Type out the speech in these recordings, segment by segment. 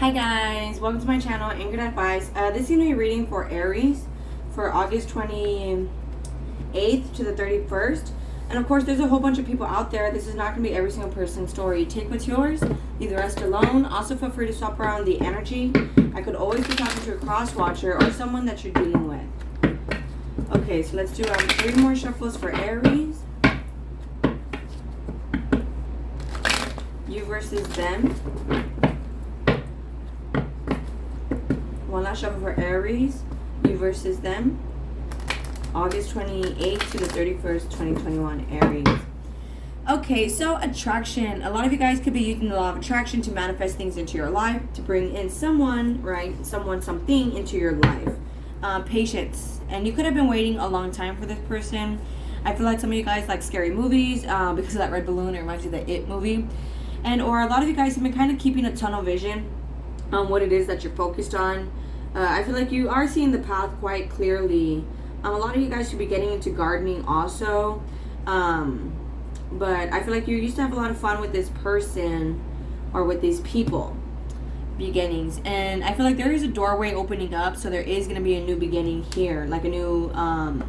Hi guys, welcome to my channel, Anchored Advice. This is going to be reading for Aries for August 28th to the 31st. And of course, there's a whole bunch of people out there. This is not going to be every single person's story. Take what's yours, leave the rest alone. Also, feel free to swap around the energy. I could always be talking to a cross watcher or someone that you're dealing with. Okay, so let's do 3 more shuffles for Aries. You versus them. One last shuffle for Aries, you versus them. August 28th to the 31st, 2021, Aries. Okay, so attraction. A lot of you guys could be using the law of attraction to manifest things into your life, to bring in someone, right? Someone, something into your life. Patience. And you could have been waiting a long time for this person. I feel like some of you guys like scary movies because of that red balloon. It reminds you of the It movie. Or a lot of you guys have been kind of keeping a tunnel vision on what it is that you're focused on. I feel like you are seeing the path quite clearly. A lot of you guys should be getting into gardening also. But I feel like you used to have a lot of fun with this person or with these people. Beginnings. And I feel like there is a doorway opening up. So there is going to be a new beginning here. Like a new... I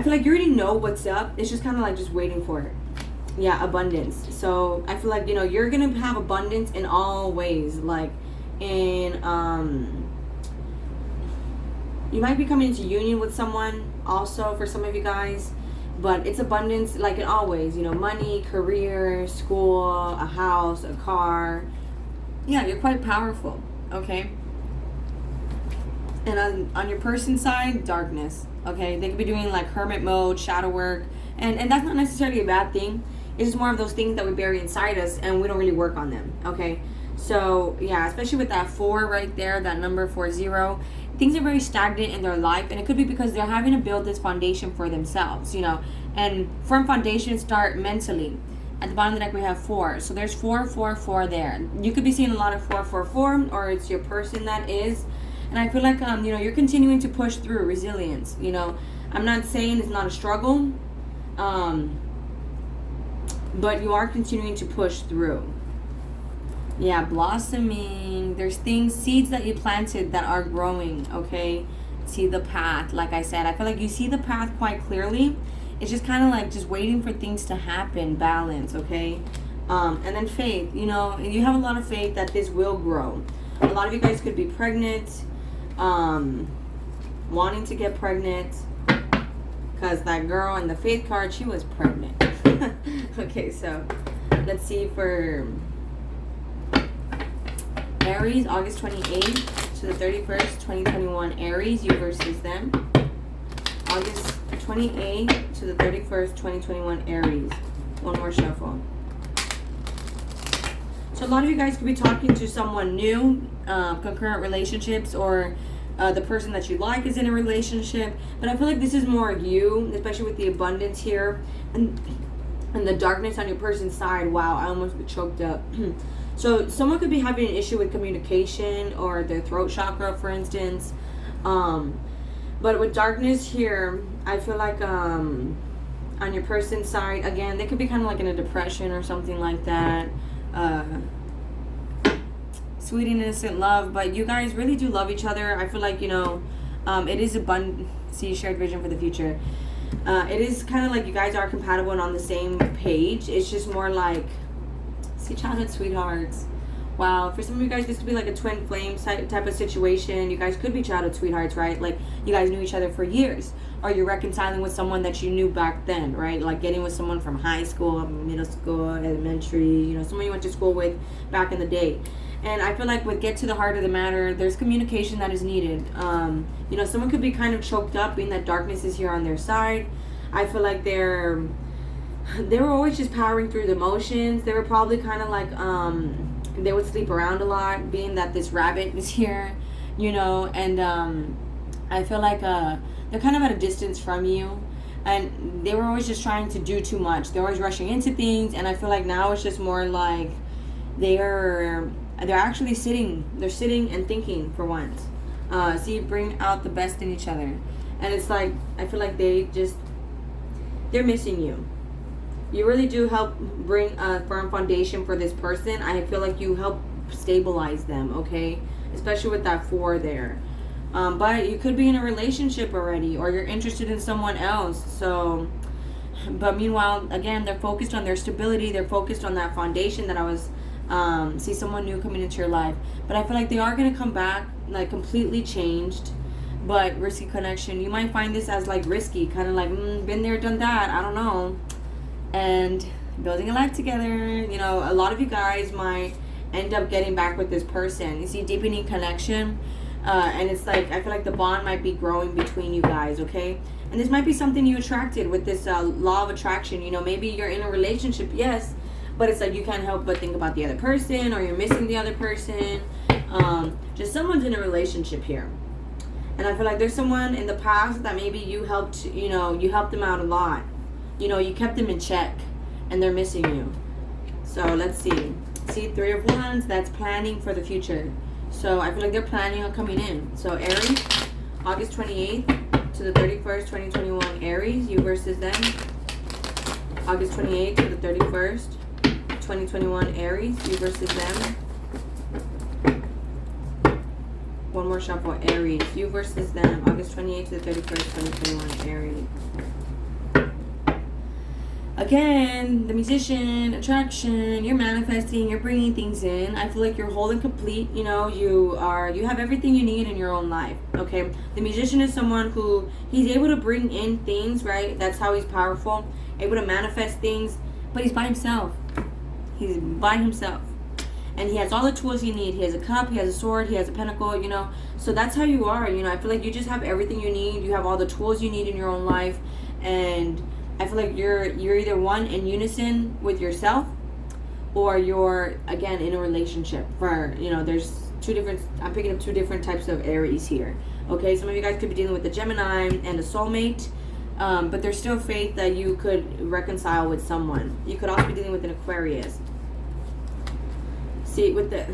feel like you already know what's up. It's just kind of like just waiting for it. Yeah, abundance. So I feel like, you're going to have abundance in all ways. Like... And you might be coming into union with someone also for some of you guys, but it's abundance like in all ways, money, career, school, a house, a car. Yeah, you're quite powerful. Okay. And on your person's side, darkness. Okay, they could be doing like hermit mode, shadow work, and that's not necessarily a bad thing. It's just more of those things that we bury inside us and we don't really work on them. Okay. So, yeah, especially with that 4 right there, that number 40, things are very stagnant in their life. And it could be because they're having to build this foundation for themselves, And firm foundations start mentally. At the bottom of the deck, we have 4. So there's 4, 4, 4 there. You could be seeing a lot of 4, 4, 4, or it's your person that is. And I feel like, you're continuing to push through resilience. I'm not saying it's not a struggle, but you are continuing to push through. Yeah, blossoming. There's seeds that you planted that are growing, okay? See the path, like I said. I feel like you see the path quite clearly. It's just kind of like just waiting for things to happen, balance, okay? And then faith, you have a lot of faith that this will grow. A lot of you guys could be pregnant, wanting to get pregnant, because that girl in the faith card, she was pregnant. Okay, so let's see for... Aries, August 28th to the 31st, 2021. Aries, you versus them. August 28th to the 31st, 2021. Aries. One more shuffle. So a lot of you guys could be talking to someone new, concurrent relationships, or the person that you like is in a relationship. But I feel like this is more you, especially with the abundance here. And the darkness on your person's side. Wow, I almost choked up. So someone could be having an issue with communication or their throat chakra, for instance. But with darkness here, I feel like on your person's side, again, they could be kind of like in a depression or something like that. Sweet and innocent love, but you guys really do love each other. I feel like, it is abundant. See, shared vision for the future. It is kind of like you guys are compatible and on the same page. It's just more like... See, childhood sweethearts. Wow, for some of you guys, this could be like a twin flame type of situation. You guys could be childhood sweethearts, right? Like, you guys knew each other for years. Or you're reconciling with someone that you knew back then, right? Like getting with someone from high school, middle school, elementary, someone you went to school with back in the day. And I feel like with get to the heart of the matter, there's communication that is needed. Someone could be kind of choked up, being that darkness is here on their side. I feel like they were always just powering through the motions. They were probably kind of like, they would sleep around a lot, being that this rabbit is here, and I feel like they're kind of at a distance from you, and they were always just trying to do too much. They're always rushing into things, and I feel like now it's just more like they're actually sitting and thinking for once. See, bring out the best in each other. And it's like, I feel like they're missing you. You really do help bring a firm foundation for this person. I feel like you help stabilize them, okay? Especially with that 4 there. But you could be in a relationship already, or you're interested in someone else. So, but meanwhile, again, they're focused on their stability. They're focused on that foundation that I was, see someone new coming into your life. But I feel like they are going to come back, like, completely changed. But risky connection, you might find this as, like, risky. Kind of like, been there, done that. I don't know. And building a life together. You know, a lot of you guys might end up getting back with this person. You see, deepening connection. And it's like, I feel like the bond might be growing between you guys, okay? And this might be something you attracted with this law of attraction. You know, maybe you're in a relationship, yes, but it's like you can't help but think about the other person, or you're missing the other person. Just someone's in a relationship here. And I feel like there's someone in the past that maybe you helped, you know, you helped them out a lot. You know, you kept them in check, and they're missing you. So let's see. See, 3 of Wands, that's planning for the future. So I feel like they're planning on coming in. So Aries, August 28th to the 31st, 2021. Aries, you versus them. August 28th to the 31st, 2021. Aries, you versus them. One more shuffle. Aries, you versus them. August 28th to the 31st, 2021. Aries. Again, the musician, attraction, you're manifesting, you're bringing things in. I feel like you're whole and complete. You know, you have everything you need in your own life, okay? The musician is someone who, he's able to bring in things, right? That's how he's powerful, able to manifest things, but he's by himself. He's by himself. And he has all the tools you need. He has a cup, he has a sword, he has a pentacle, you know. So that's how you are, you know. I feel like you just have everything you need. You have all the tools you need in your own life. And I feel like you're either one in unison with yourself, or you're, again, in a relationship. For, you know, there's 2 different, I'm picking up 2 different types of Aries here. Okay, some of you guys could be dealing with a Gemini and a soulmate, but there's still faith that you could reconcile with someone. You could also be dealing with an Aquarius. See, with the,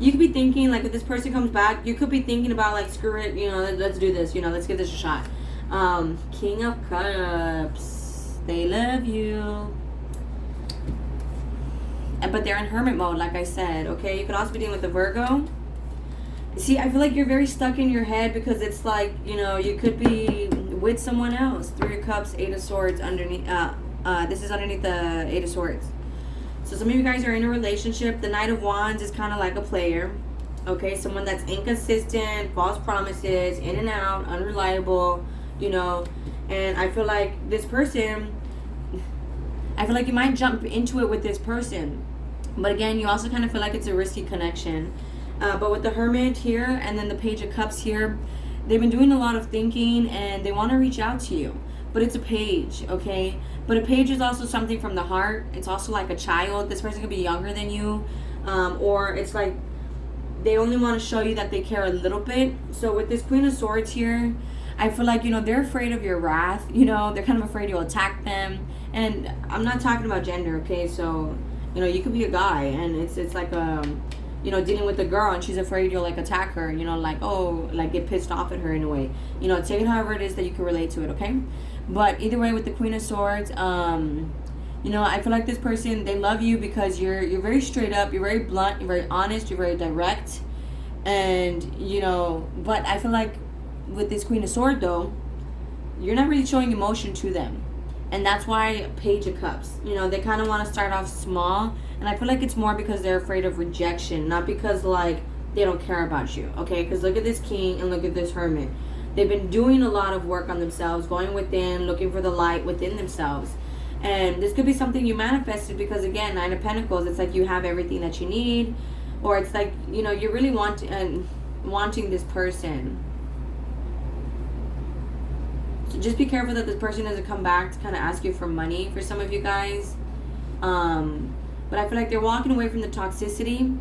you could be thinking, like, if this person comes back, you could be thinking about, like, screw it, you know, let's do this, you know, let's give this a shot. King of Cups, they love you, but they're in hermit mode, like I said, okay? You could also be dealing with a Virgo. See, I feel like you're very stuck in your head, because it's like, you know, you could be with someone else. 3 of Cups, 8 of Swords underneath, this is underneath the 8 of Swords. So some of you guys are in a relationship. The Knight of Wands is kind of like a player, okay? Someone that's inconsistent, false promises, in and out, unreliable, you know. And I feel like this person, I feel like you might jump into it with this person, but again, you also kind of feel like it's a risky connection. But with the Hermit here and then the Page of Cups here, they've been doing a lot of thinking, and they want to reach out to you, but it's a page, okay? But a page is also something from the heart. It's also like a child. This person could be younger than you, or it's like they only want to show you that they care a little bit. So with this Queen of Swords here, I feel like, you know, they're afraid of your wrath. You know, they're kind of afraid you'll attack them. And I'm not talking about gender, okay? So, you know, you could be a guy, and it's like you know, dealing with a girl, and she's afraid you'll, like, attack her, you know, like, oh, like, get pissed off at her in a way. You know, take it however it is that you can relate to it, okay? But either way, with the Queen of Swords, you know, I feel like this person, they love you because you're very straight up, you're very blunt, you're very honest, you're very direct. And, you know, but I feel like with this Queen of Swords, though, you're not really showing emotion to them. And that's why Page of Cups, you know, they kind of want to start off small. And I feel like it's more because they're afraid of rejection, not because, like, they don't care about you, okay? Because look at this King and look at this Hermit. They've been doing a lot of work on themselves, going within, looking for the light within themselves. And this could be something you manifested because, again, 9 of Pentacles, it's like you have everything that you need. Or it's like, you know, you're really wanting this person. So just be careful that this person doesn't come back to kind of ask you for money for some of you guys. But I feel like they're walking away from the toxicity,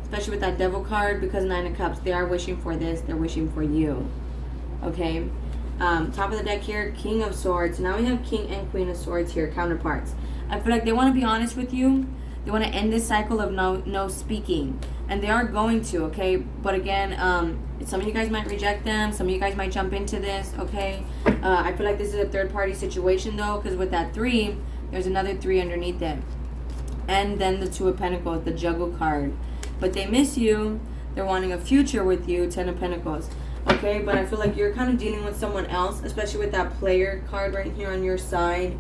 especially with that Devil card, because 9 of Cups, they are wishing for this. They're wishing for you. Okay? Top of the deck here, King of Swords. Now we have King and Queen of Swords here, counterparts. I feel like they want to be honest with you. They want to end this cycle of no speaking. And they are going to, okay? But again, some of you guys might reject them. Some of you guys might jump into this, okay? I feel like this is a third-party situation, though, because with that 3, there's another 3 underneath it. And then the Two of Pentacles, the Juggle card. But they miss you. They're wanting a future with you, Ten of Pentacles. Okay, but I feel like you're kind of dealing with someone else, especially with that player card right here on your side.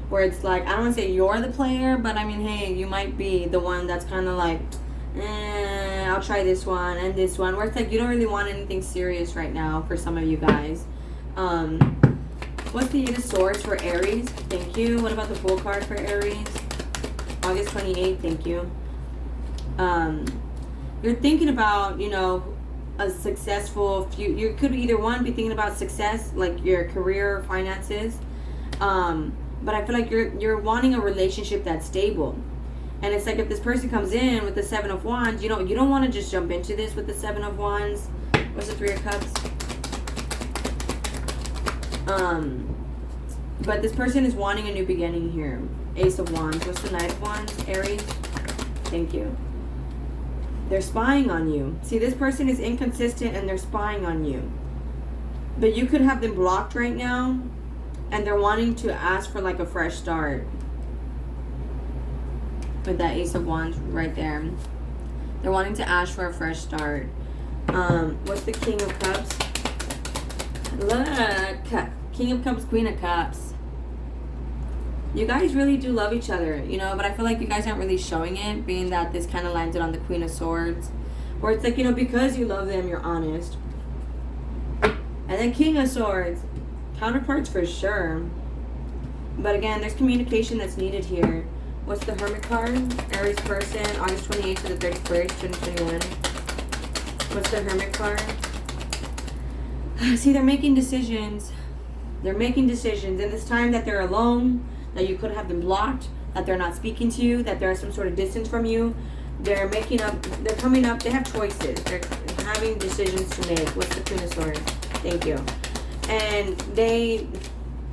Where it's like, I don't want to say you're the player, but I mean, hey, you might be the one that's kind of like, I'll try this one and this one. Where it's like, you don't really want anything serious right now for some of you guys. What's the Eight of Swords for Aries? Thank you. What about the Fool card for Aries? August 28th, thank you. You're thinking about, you know, a successful future. You could either one be thinking about success, like your career, finances. But I feel like you're wanting a relationship that's stable. And it's like if this person comes in with the Seven of Wands, you don't want to just jump into this with the Seven of Wands. What's the Three of Cups? But this person is wanting a new beginning here. Ace of Wands. What's the Knight of Wands? Aries. Thank you. They're spying on you. See, this person is inconsistent and they're spying on you. But you could have them blocked right now. And they're wanting to ask for like a fresh start. With that Ace of Wands right there. They're wanting to ask for a fresh start. What's the King of Cups? Look. King of Cups, Queen of Cups. You guys really do love each other, you know, but I feel like you guys aren't really showing it, being that this kind of landed on the Queen of Swords. Where it's like, you know, because you love them, you're honest. And then King of Swords. Counterparts for sure. But again, there's communication that's needed here. What's the Hermit card? Aries person, August 28th to the 31st, 2021. What's the Hermit card? See, they're making decisions. They're making decisions. In this time that they're alone, that you could have them blocked, that they're not speaking to you, that there's some sort of distance from you. They're making up, they're coming up, they have choices. They're having decisions to make. What's the Queen of Swords? Thank you. And they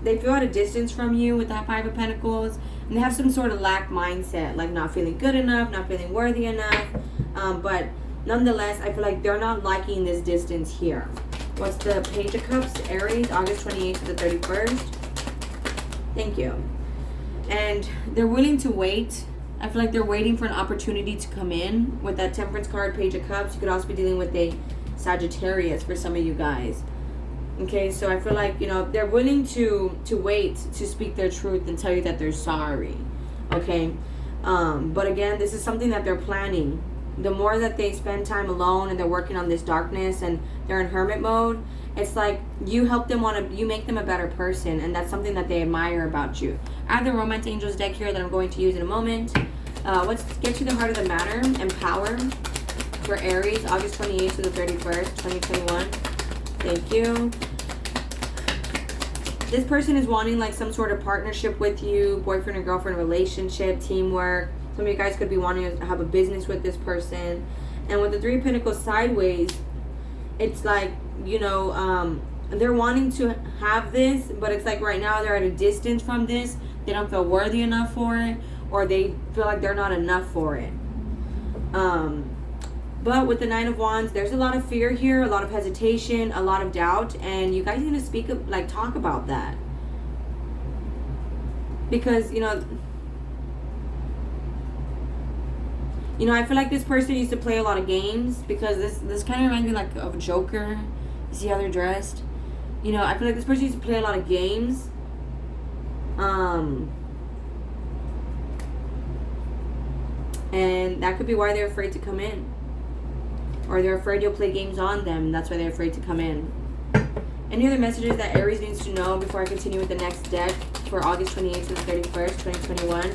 feel at a distance from you with that Five of Pentacles. And they have some sort of lack mindset, like not feeling good enough, not feeling worthy enough. But nonetheless, I feel like they're not liking this distance here. What's the Page of Cups? Aries, August 28th to the 31st. Thank you. And they're willing to wait. I feel like they're waiting for an opportunity to come in. With that Temperance card, Page of Cups, you could also be dealing with a Sagittarius for some of you guys. Okay, so I feel like, you know, they're willing to wait to speak their truth and tell you that they're sorry. Okay, but again, this is something that they're planning. The more that they spend time alone and they're working on this darkness and they're in hermit mode, it's like you help them you make them a better person, and that's something that they admire about you. I have the Romance Angels deck here that I'm going to use in a moment. Let's get to the heart of the matter and power for Aries, August 28th to the 31st, 2021. Thank you. This person is wanting like some sort of partnership with you, boyfriend or girlfriend relationship, teamwork. Some of you guys could be wanting to have a business with this person. And with the Three of Pentacles sideways, it's like, you know, they're wanting to have this, but it's like right now they're at a distance from this. They don't feel worthy enough for it, or they feel like they're not enough for it. But with the Nine of Wands, there's a lot of fear here, a lot of hesitation, a lot of doubt, and you guys need to talk about that. Because, you know, I feel like this person used to play a lot of games, because this kind of reminds me like of a Joker. You see how they're dressed? You know, I feel like this person used to play a lot of games. And that could be why they're afraid to come in. Or they're afraid you'll play games on them. That's why they're afraid to come in. Any other messages that Aries needs to know before I continue with the next deck for August 28th to the 31st, 2021?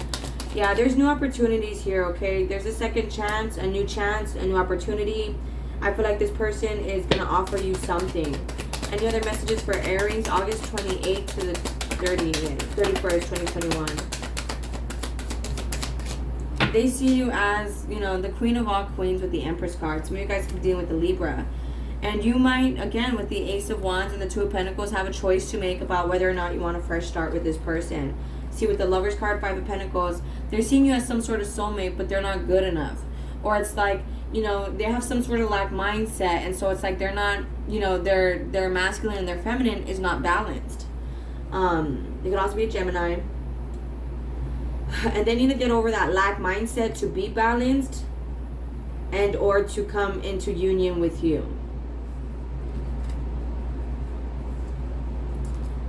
Yeah, there's new opportunities here, okay? There's a second chance, a new opportunity. I feel like this person is going to offer you something. Any other messages for Aries, August 28th to the 31st, 2021? They see you as, you know, the Queen of all queens with the Empress card. Some of you guys could be dealing with the Libra. And you might, again, with the Ace of Wands and the Two of Pentacles, have a choice to make about whether or not you want a fresh start with this person. See, with the Lovers card, Five of Pentacles, they're seeing you as some sort of soulmate, but they're not good enough. Or it's like, you know, they have some sort of lack mindset, and so it's like they're not, you know, their masculine and their feminine is not balanced. They could also be a Gemini. And they need to get over that lack mindset to be balanced and or to come into union with you.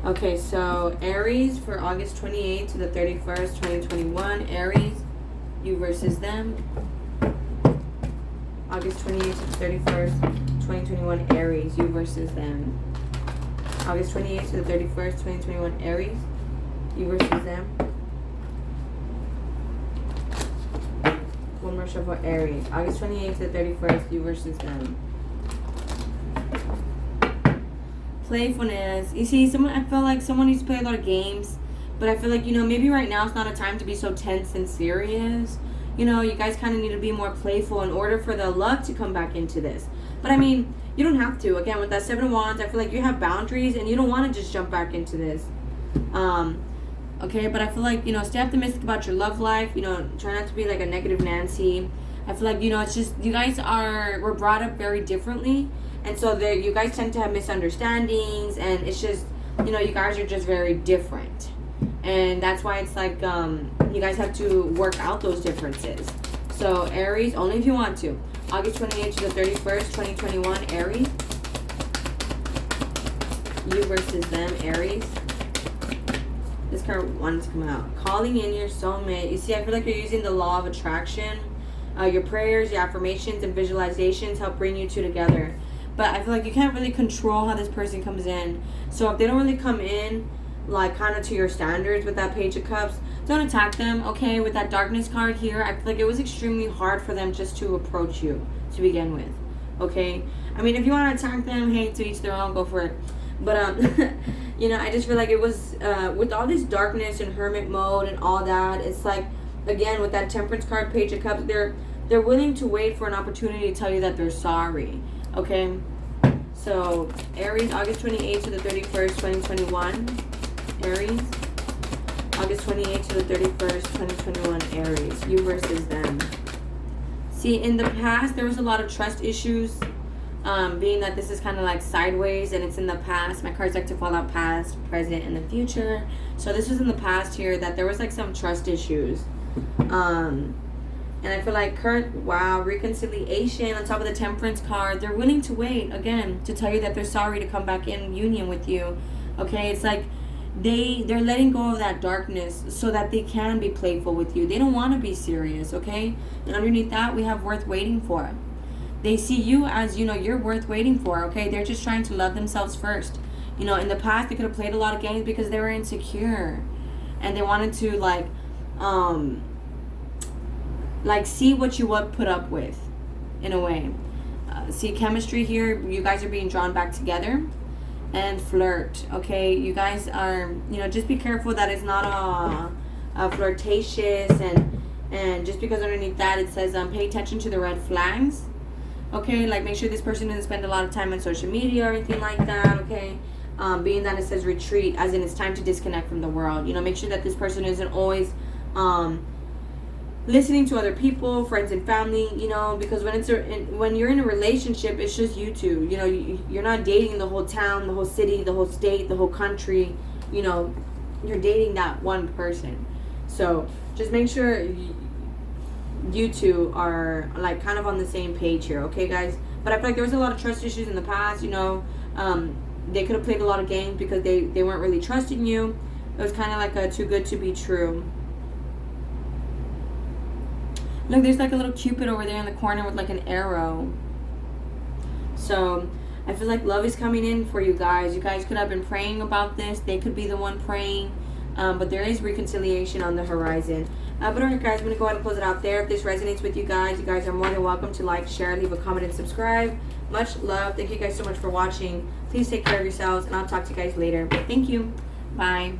Okay, so Aries for August 28th to the 31st, 2021. Aries, you versus them. August 28th to the 31st, 2021. Aries, you versus them. August 28th to the 31st, 2021. Aries, you versus them. One more shuffle. Aries, August 28th to the 31st. You versus them. Playfulness. You see, I feel like someone needs to play a lot of games, but I feel like, you know, maybe right now it's not a time to be so tense and serious. You know, you guys kind of need to be more playful in order for the love to come back into this. But I mean, you don't have to. Again, with that Seven of Wands, I feel like you have boundaries and you don't want to just jump back into this. Okay, but I feel like, you know, stay optimistic about your love life. You know, try not to be like a negative Nancy. I feel like, you know, it's just, you guys were brought up very differently. And so you guys tend to have misunderstandings. And it's just, you know, you guys are just very different. And that's why it's like, you guys have to work out those differences. So, Aries, only if you want to. August 28th to the 31st, 2021, Aries. You versus them, Aries. This card wanted to come out. Calling in your soulmate. You see, I feel like you're using the law of attraction. Your prayers, your affirmations, and visualizations help bring you two together. But I feel like you can't really control how this person comes in. So if they don't really come in, like, kind of to your standards with that Page of Cups, don't attack them, okay? With that Darkness card here, I feel like it was extremely hard for them just to approach you to begin with, okay? I mean, if you want to attack them, hey, to each their own, go for it. But, you know, I just feel like it was, with all this darkness and hermit mode and all that, it's like, again, with that Temperance card, Page of Cups, they're willing to wait for an opportunity to tell you that they're sorry, okay? So, Aries, August 28th to the 31st, 2021. Aries, August 28th to the 31st, 2021. Aries, you versus them. See, in the past, there was a lot of trust issues. Being that this is kind of like sideways and it's in the past. My cards like to fall out past, present, and the future. So this was in the past here that there was like some trust issues. And I feel like reconciliation on top of the Temperance card. They're willing to wait, again, to tell you that they're sorry to come back in union with you. Okay, it's like they're letting go of that darkness so that they can be playful with you. They don't want to be serious, okay? And underneath that, we have worth waiting for. They see you as, you know, you're worth waiting for, okay? They're just trying to love themselves first. You know, in the past, they could have played a lot of games because they were insecure. And they wanted to, see what you would put up with, in a way. See, chemistry here, you guys are being drawn back together. And flirt, okay? You guys are, you know, just be careful that it's not flirtatious. And just because underneath that, it says, pay attention to the red flags. Okay, like make sure this person doesn't spend a lot of time on social media or anything like that, okay? Being that it says retreat, as in it's time to disconnect from the world. You know, make sure that this person isn't always listening to other people, friends and family, you know, because when you're in a relationship, it's just you two. You know, you're not dating the whole town, the whole city, the whole state, the whole country. You know, you're dating that one person. So just make sure you two are like kind of on the same page here, okay, guys? But I feel like there was a lot of trust issues in the past. You know, they could have played a lot of games because they weren't really trusting you. It was kind of like a too good to be true. Look, there's like a little Cupid over there in the corner with like an arrow. So I feel like love is coming in for you guys. You guys could have been praying about this. They could be the one praying. But there is reconciliation on the horizon. But alright, guys, I'm going to go ahead and close it out there. If this resonates with you guys are more than welcome to like, share, leave a comment, and subscribe. Much love. Thank you guys so much for watching. Please take care of yourselves, and I'll talk to you guys later. Thank you. Bye.